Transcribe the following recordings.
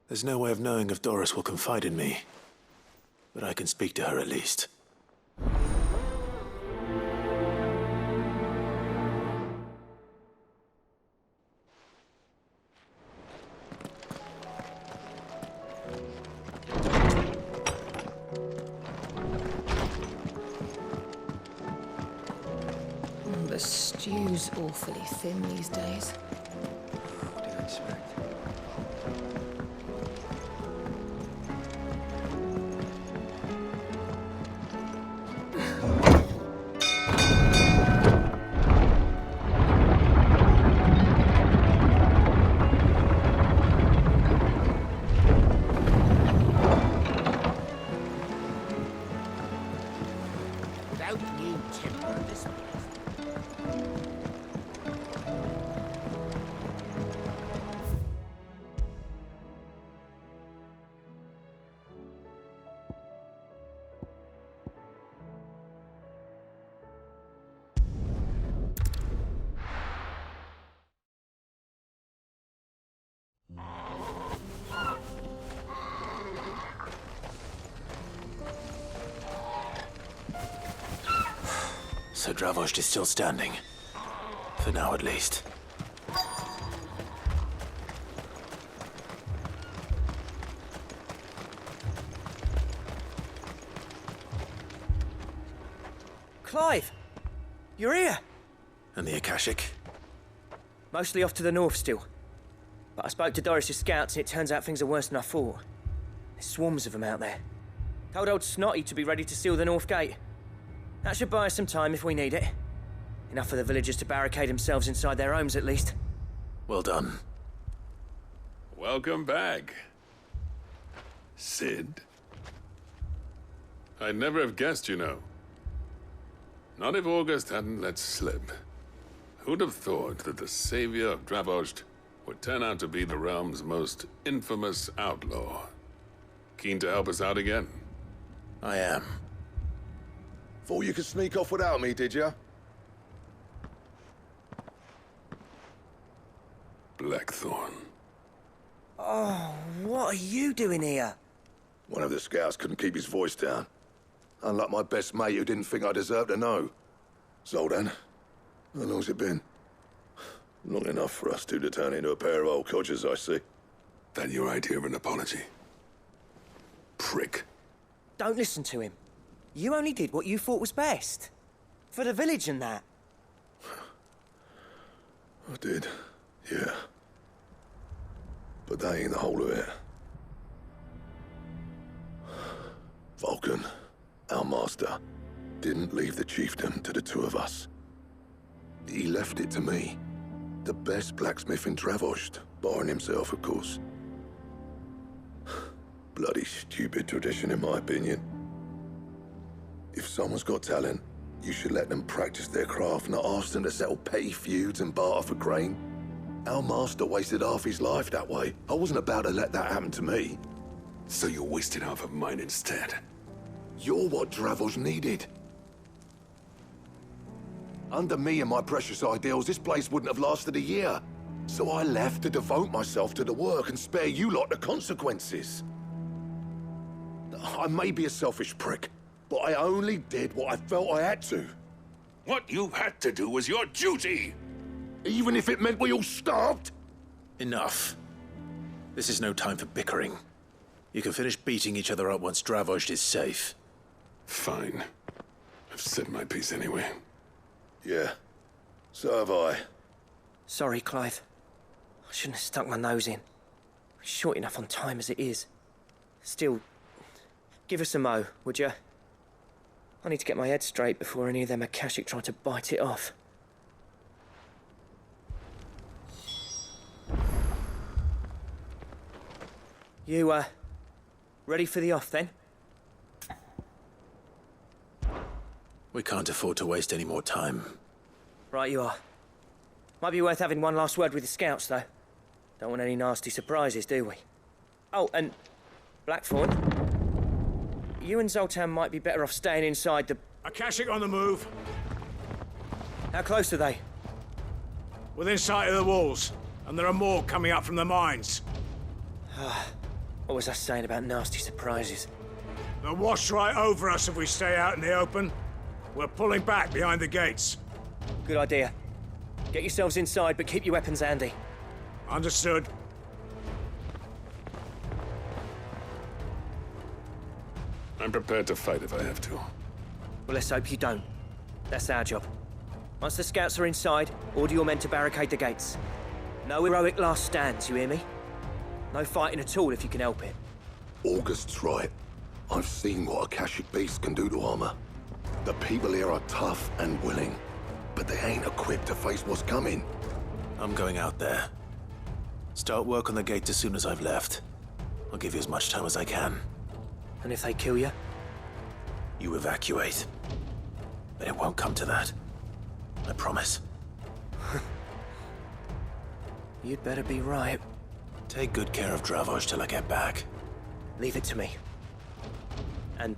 There's no way of knowing if Doris will confide in me, but I can speak to her at least. The stew's awfully thin these days. What do you expect? Don't you timber this place. So Dravost is still standing. For now, at least. Clive! You're here! And the Akashic? Mostly off to the north still. But I spoke to Doris's scouts and it turns out things are worse than I thought. There's swarms of them out there. Told old Snotty to be ready to seal the north gate. That should buy us some time if we need it. Enough for the villagers to barricade themselves inside their homes at least. Well done. Welcome back, Sid. I'd never have guessed, you know. Not if August hadn't let slip. Who'd have thought that the savior of Dravost would turn out to be the realm's most infamous outlaw? Keen to help us out again? I am. Thought you could sneak off without me, did ya? Blackthorn. Oh, what are you doing here? One of the scouts couldn't keep his voice down. Unlike my best mate who didn't think I deserved to know. Zoldan, how long's it been? Long enough for us two to turn into a pair of old codgers, I see. That your idea of an apology? Prick. Don't listen to him. You only did what you thought was best. For the village and that. I did, yeah. But that ain't the whole of it. Vulcan, our master, didn't leave the chiefdom to the two of us. He left it to me. The best blacksmith in Dravost, barring himself, of course. Bloody stupid tradition, in my opinion. If someone's got talent, you should let them practice their craft, not ask them to settle petty feuds and barter for grain. Our master wasted half his life that way. I wasn't about to let that happen to me. So you wasted half of mine instead? You're what Dravost needed. Under me and my precious ideals, this place wouldn't have lasted a year. So I left to devote myself to the work and spare you lot the consequences. I may be a selfish prick, but I only did what I felt I had to. What you had to do was your duty! Even if it meant we all starved? Enough. This is no time for bickering. You can finish beating each other up once Dravost is safe. Fine. I've said my piece anyway. Yeah, so have I. Sorry, Clive. I shouldn't have stuck my nose in. We're short enough on time as it is. Still, give us a mo, would you? I need to get my head straight before any of them Akashic try to bite it off. You, ready for the off, then? We can't afford to waste any more time. Right you are. Might be worth having one last word with the scouts, though. Don't want any nasty surprises, do we? Oh, and Blackthorn, you and Zoltan might be better off staying inside the... Akashic on the move. How close are they? Within sight of the walls. And there are more coming up from the mines. What was I saying about nasty surprises? They'll wash right over us if we stay out in the open. We're pulling back behind the gates. Good idea. Get yourselves inside, but keep your weapons handy. Understood. I'm prepared to fight if I have to. Well, let's hope you don't. That's our job. Once the scouts are inside, order your men to barricade the gates. No heroic last stands, you hear me? No fighting at all if you can help it. August's right. I've seen what Akashic beasts can do to armor. The people here are tough and willing, but they ain't equipped to face what's coming. I'm going out there. Start work on the gate as soon as I've left. I'll give you as much time as I can. And if they kill you? You evacuate. But it won't come to that. I promise. You'd better be right. Take good care of Dravoj till I get back. Leave it to me. And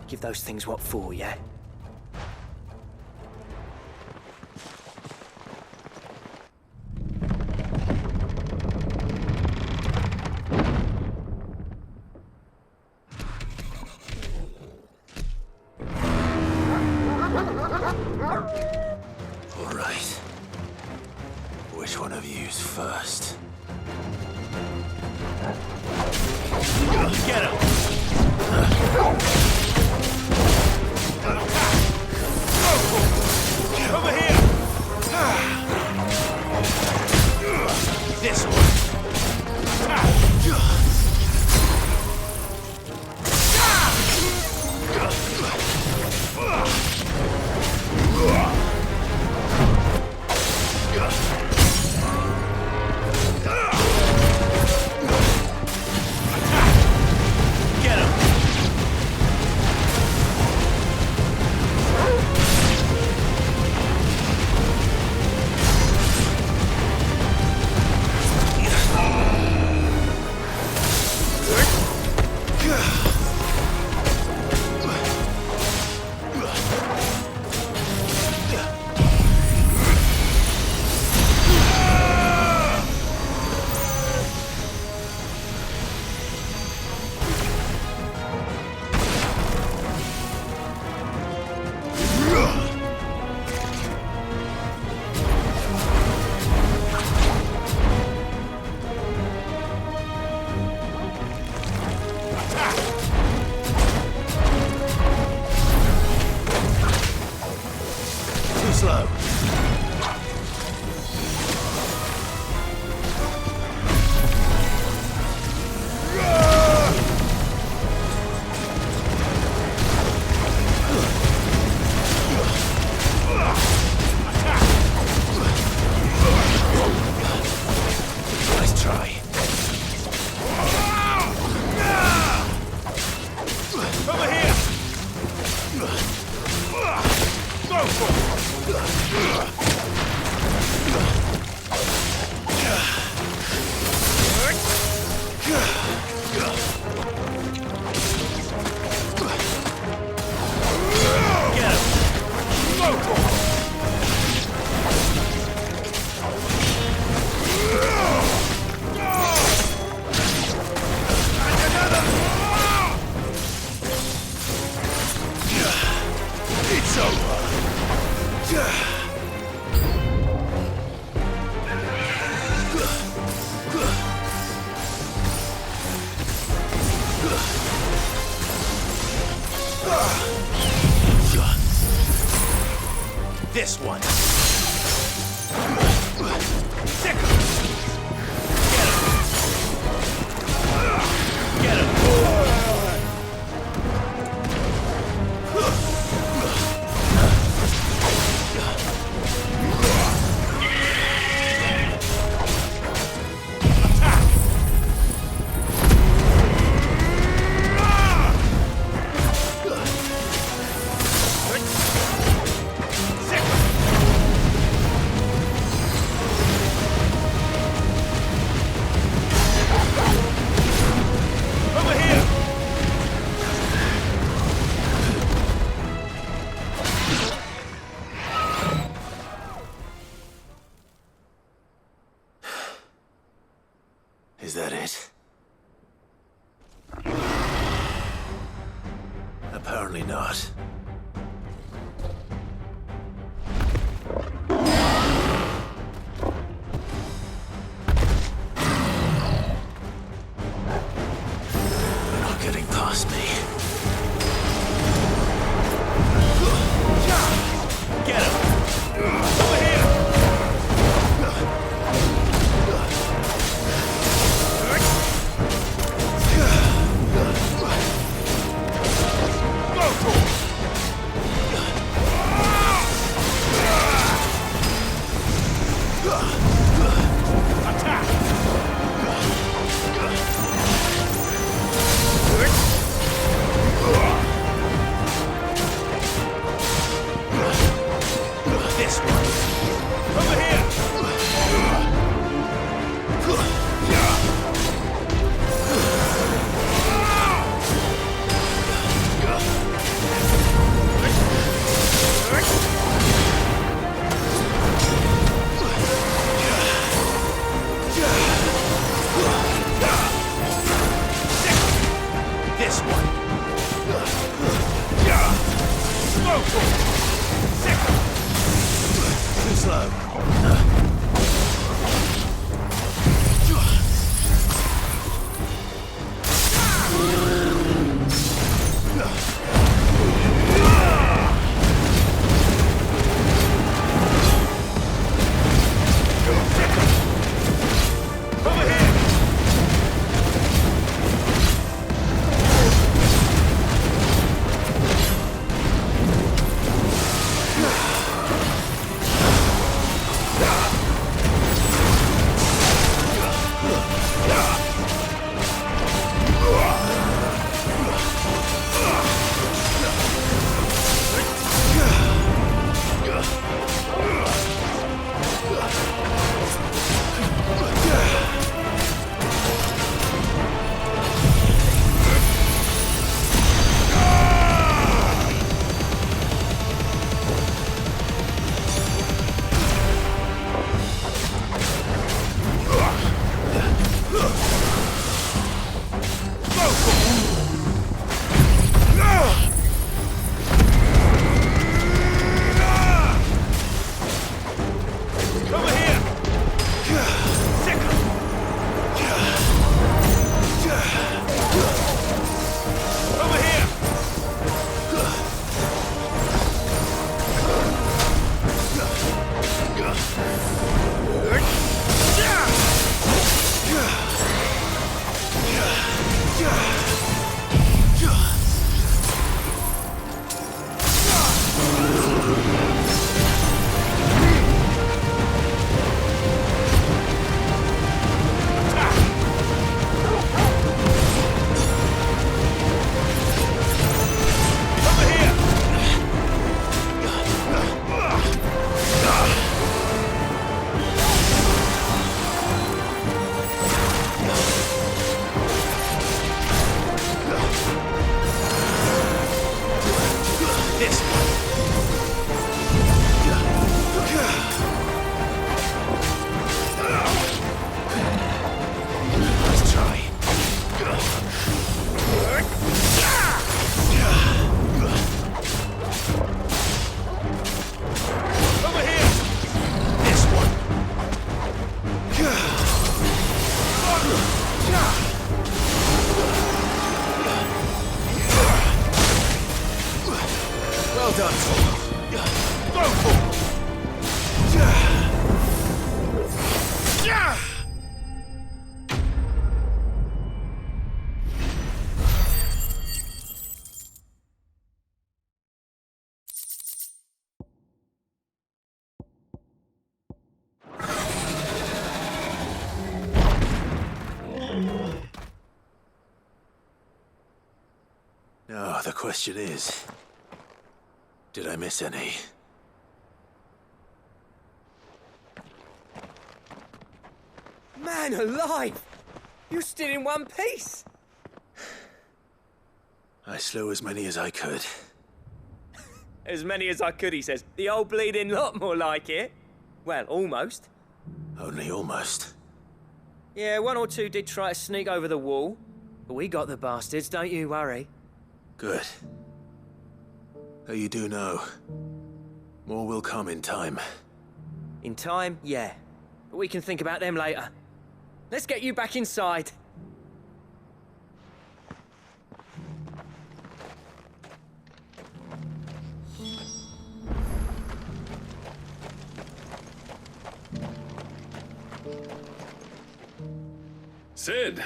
give those things what for, yeah? All right. Which one of you's first? Get him! Over here! This one! Get him! Too slow. Nice try. Over here! Go for it! Get him! Go for it! It's over. This one. Sick. Get him. Get him. Is that it? Apparently not. They're not getting past me. Get him! Over here! This one. Over here. This one. Too slow. Well done. Go for it. Now, the question is, did I miss any? Man alive! You're still in one piece! I slew as many as I could. As many as I could, he says. The old bleeding lot, more like it. Well, almost. Only almost. Yeah, one or two did try to sneak over the wall. But we got the bastards, don't you worry. Good. Though you do know, more will come in time. In time, yeah. But we can think about them later. Let's get you back inside. Sid!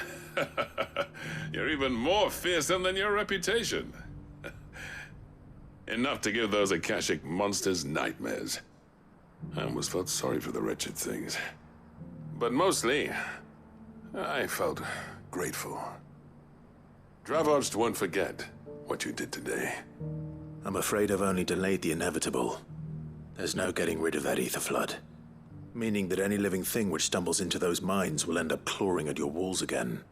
You're even more fearsome than your reputation. Enough to give those Akashic monsters nightmares. I almost felt sorry for the wretched things. But mostly, I felt grateful. Dravost won't forget what you did today. I'm afraid I've only delayed the inevitable. There's no getting rid of that ether flood. Meaning that any living thing which stumbles into those mines will end up clawing at your walls again.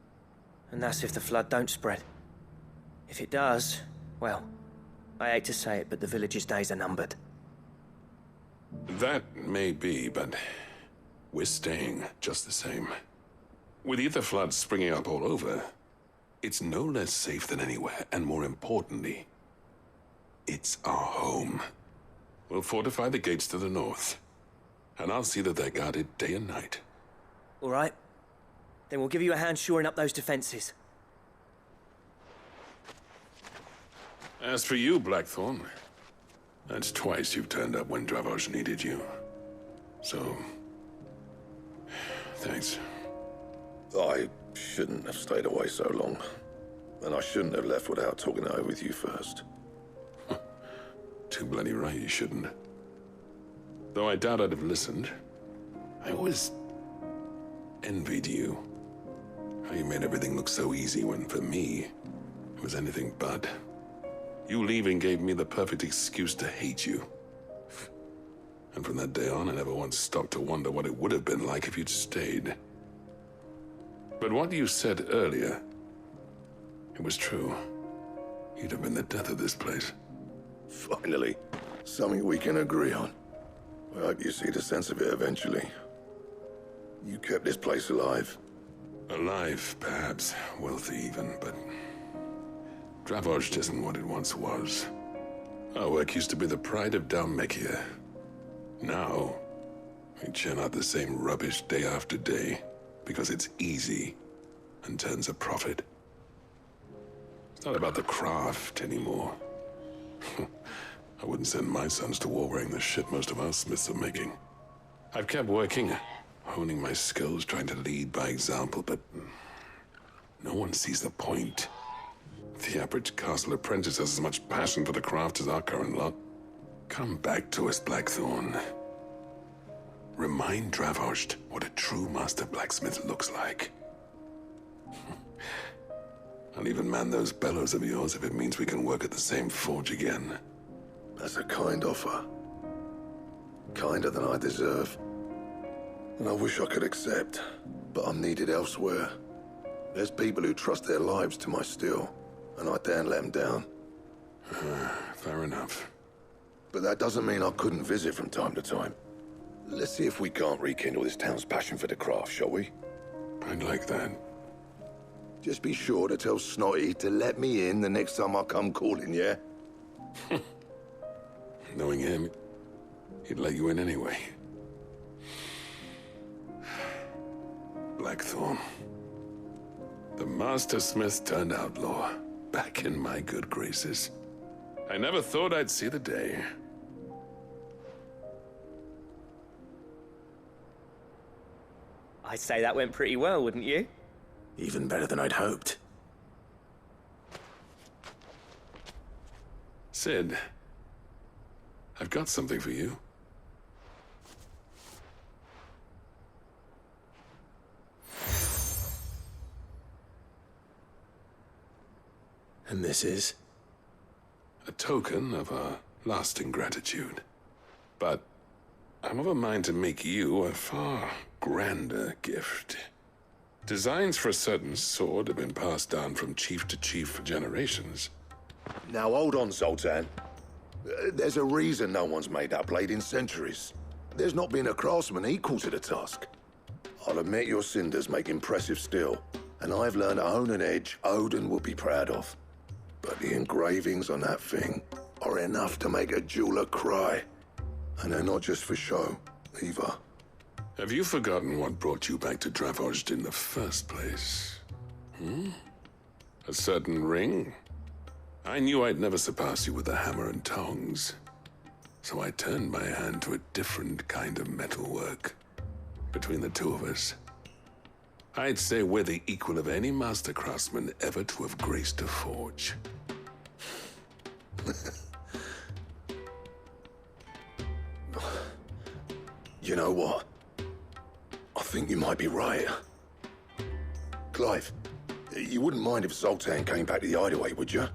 And that's if the flood don't spread. If it does, well, I hate to say it, but the village's days are numbered. That may be, but we're staying just the same. With ether floods springing up all over, it's no less safe than anywhere, and more importantly, it's our home. We'll fortify the gates to the north, and I'll see that they're guarded day and night. All right. Then we'll give you a hand shoring up those defenses. As for you, Blackthorn, that's twice you've turned up when Dravosh needed you. So, thanks. I shouldn't have stayed away so long. And I shouldn't have left without talking it over with you first. Too bloody right you shouldn't. Though I doubt I'd have listened. I always envied you. How you made everything look so easy when, for me, it was anything but. You leaving gave me the perfect excuse to hate you. And from that day on, I never once stopped to wonder what it would have been like if you'd stayed. But what you said earlier, it was true. You'd have been the death of this place. Finally, something we can agree on. I hope you see the sense of it eventually. You kept this place alive. Alive, perhaps. Wealthy even, but Dravosh isn't what it once was. Our work used to be the pride of Dalmekia. Now, we churn out the same rubbish day after day because it's easy and turns a profit. It's not about the craft anymore. I wouldn't send my sons to war wearing the shit most of our smiths are making. I've kept working, honing my skills, trying to lead by example, but no one sees the point. The average castle apprentice has as much passion for the craft as our current lot. Come back to us, Blackthorn. Remind Dravosh what a true master blacksmith looks like. I'll even man those bellows of yours if it means we can work at the same forge again. That's a kind offer. Kinder than I deserve. And I wish I could accept, but I'm needed elsewhere. There's people who trust their lives to my steel, and I daren't let them down. Fair enough. But that doesn't mean I couldn't visit from time to time. Let's see if we can't rekindle this town's passion for the craft, shall we? I'd like that. Just be sure to tell Snotty to let me in the next time I come calling, yeah? Knowing him, he'd let you in anyway. Blackthorn. The Master Smith turned outlaw, back in my good graces. I never thought I'd see the day. I'd say that went pretty well, wouldn't you? Even better than I'd hoped. Sid, I've got something for you. And this is? A token of our lasting gratitude. But I'm of a mind to make you a far grander gift. Designs for a certain sword have been passed down from chief to chief for generations. Now hold on, Zoltan. There's a reason no one's made that blade in centuries. There's not been a craftsman equal to the task. I'll admit your cinders make impressive steel, and I've learned to hone an edge Odin will be proud of. But the engravings on that thing are enough to make a jeweler cry. And they're not just for show, either. Have you forgotten what brought you back to Dravozd in the first place? A certain ring? I knew I'd never surpass you with the hammer and tongs. So I turned my hand to a different kind of metalwork. Between the two of us, I'd say we're the equal of any master craftsman ever to have graced a forge. You know what? I think you might be right. Clive, you wouldn't mind if Zoltan came back to the hideaway, would you?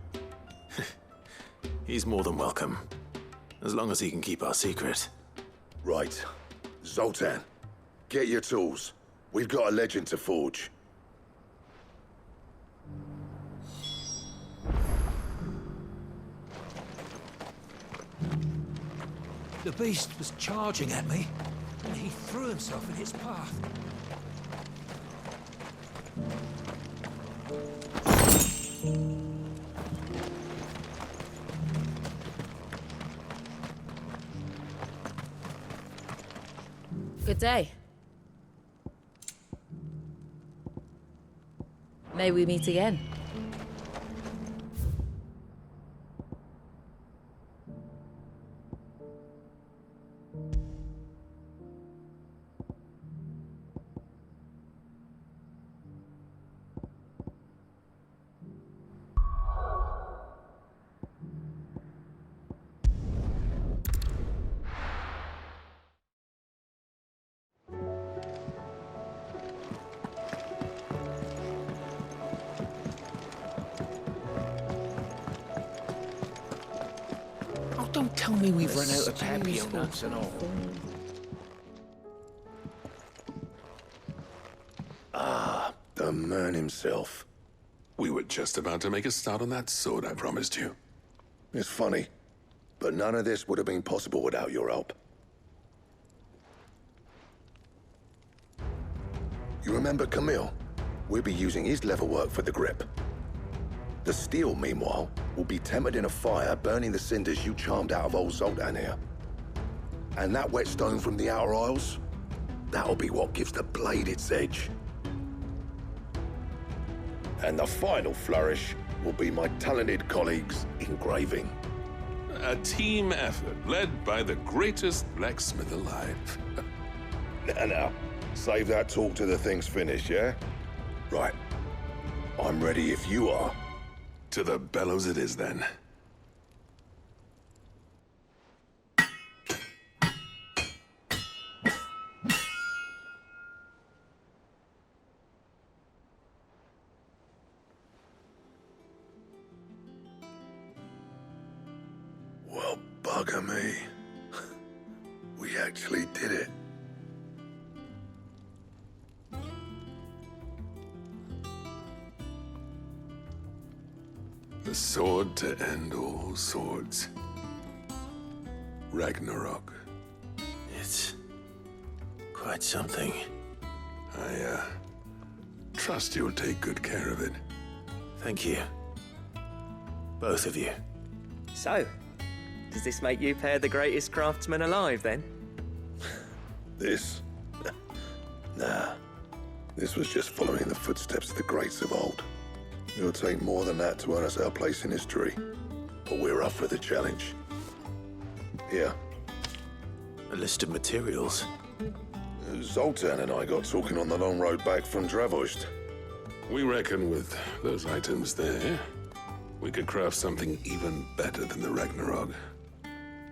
He's more than welcome. As long as he can keep our secret. Right. Zoltan, get your tools. We've got a legend to forge. The beast was charging at me, and he threw himself in its path. Good day. May we meet again. Don't tell me we've run out of papillon nuts and all. The man himself. We were just about to make a start on that sword I promised you. It's funny, but none of this would have been possible without your help. You remember Camille? We'll be using his leatherwork for the grip. The steel, meanwhile, will be tempered in a fire, burning the cinders you charmed out of old Zoltan here. And that whetstone from the Outer Isles, that'll be what gives the blade its edge. And the final flourish will be my talented colleagues' engraving. A team effort led by the greatest blacksmith alive. Now, save that talk till the thing's finished, yeah? Right. I'm ready if you are. To the bellows it is, then. Well, bugger me. We actually did it. The sword to end all swords. Ragnarok. It's quite something. I, trust you'll take good care of it. Thank you. Both of you. So, does this make you pair the greatest craftsman alive, then? This? Nah. This was just following the footsteps of the greats of old. It'll take more than that to earn us our place in history. But we're up for the challenge. Here. A list of materials. Zoltan and I got talking on the long road back from Dravozd. We reckon with those items there, we could craft something even better than the Ragnarok.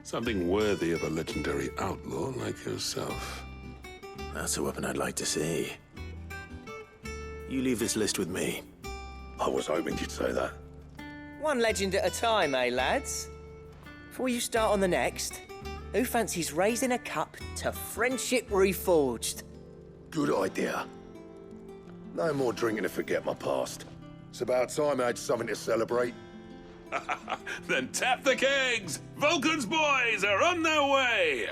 Something worthy of a legendary outlaw like yourself. That's a weapon I'd like to see. You leave this list with me. I was hoping you'd say that. One legend at a time, eh, lads? Before you start on the next, who fancies raising a cup to Friendship Reforged? Good idea. No more drinking to forget my past. It's about time I had something to celebrate. Then tap the kegs! Vulcan's boys are on their way!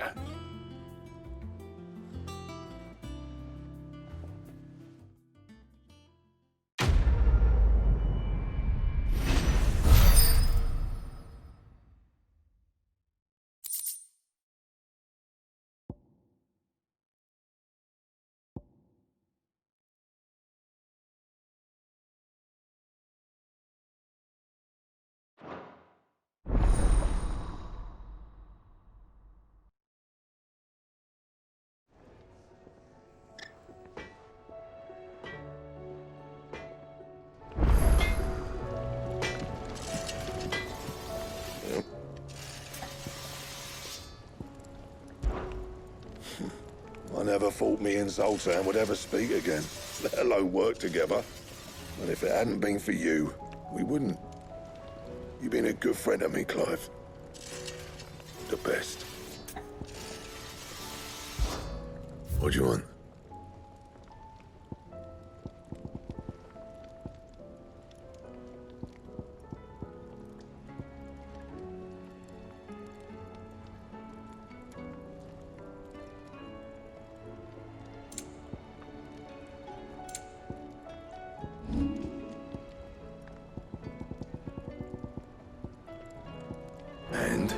never thought me and Zoltan would ever speak again, let alone work together. And if it hadn't been for you, we wouldn't. You've been a good friend to me, Clive. The best. What do you want? And?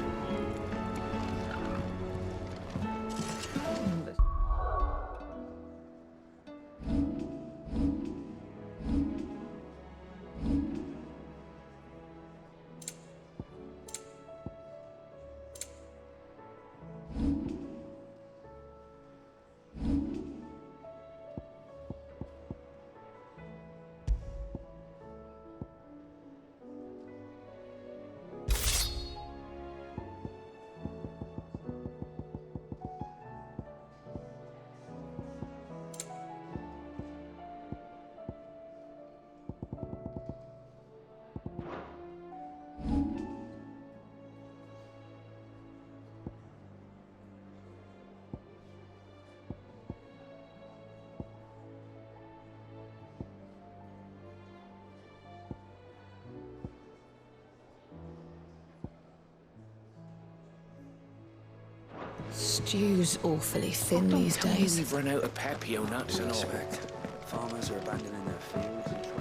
Stew's awfully thin these Tell me days. we've run out of papio nuts and all. Expect. Farmers are abandoning their fields and traders.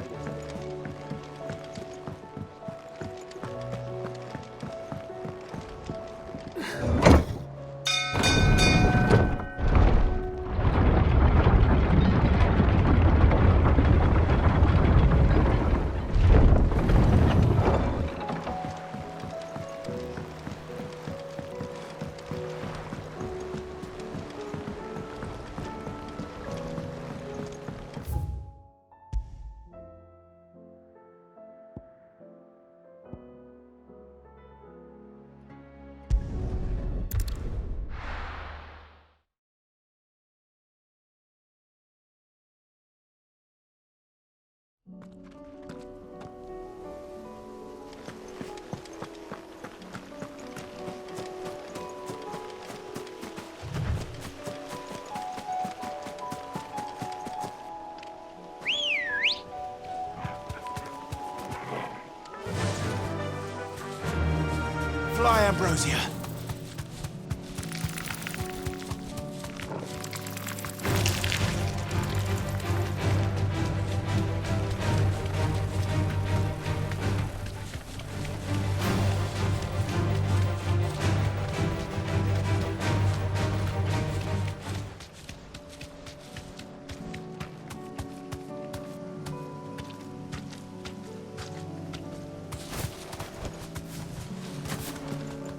Fly, Ambrosia.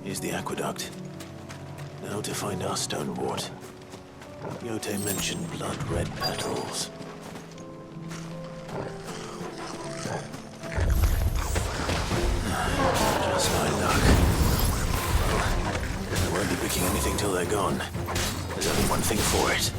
Here's the aqueduct. Now to find our stonewort. Yote mentioned blood-red petals. Just my luck. Well, I won't be picking anything till they're gone. There's only one thing for it.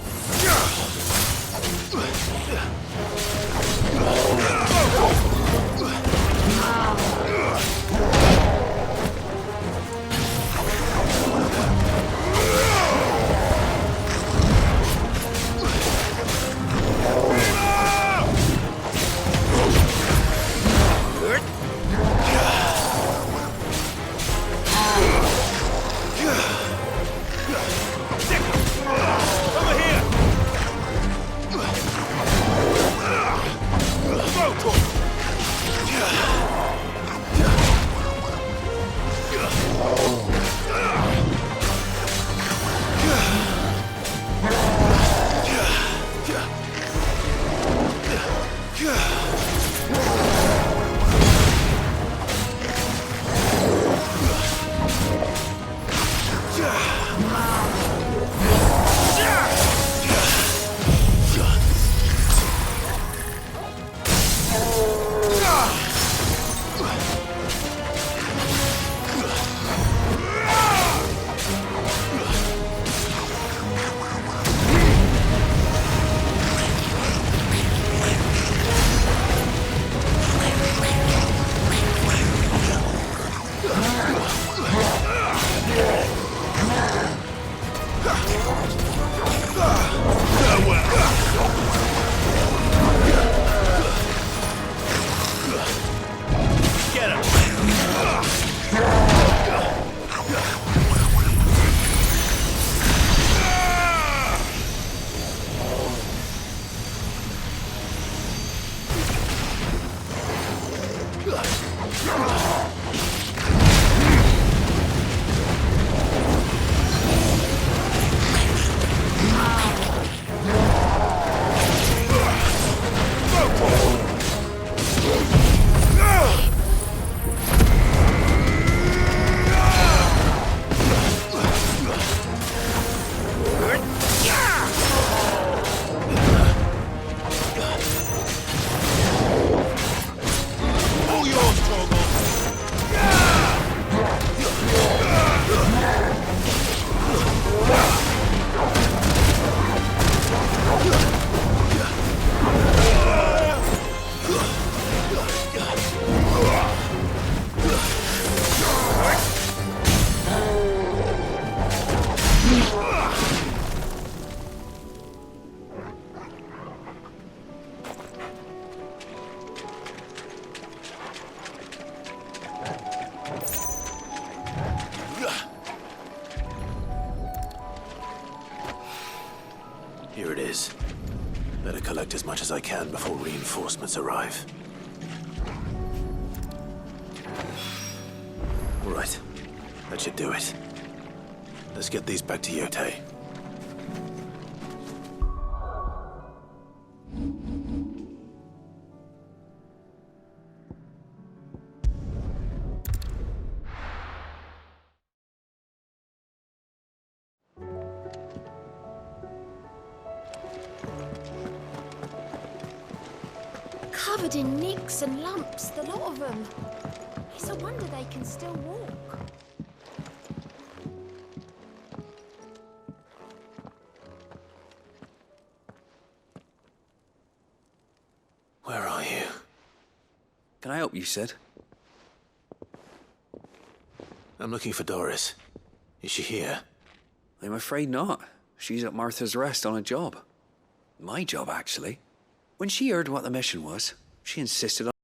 Here it is. Better collect as much as I can before reinforcements arrive. All right. That should do it. Let's get these back to Yote. Covered in nicks and lumps, the lot of them. It's a wonder they can still walk. Where are you? Can I help you, Sid? I'm looking for Doris. Is she here? I'm afraid not. She's at Martha's Rest on a job. My job, actually. When she heard what the mission was, she insisted on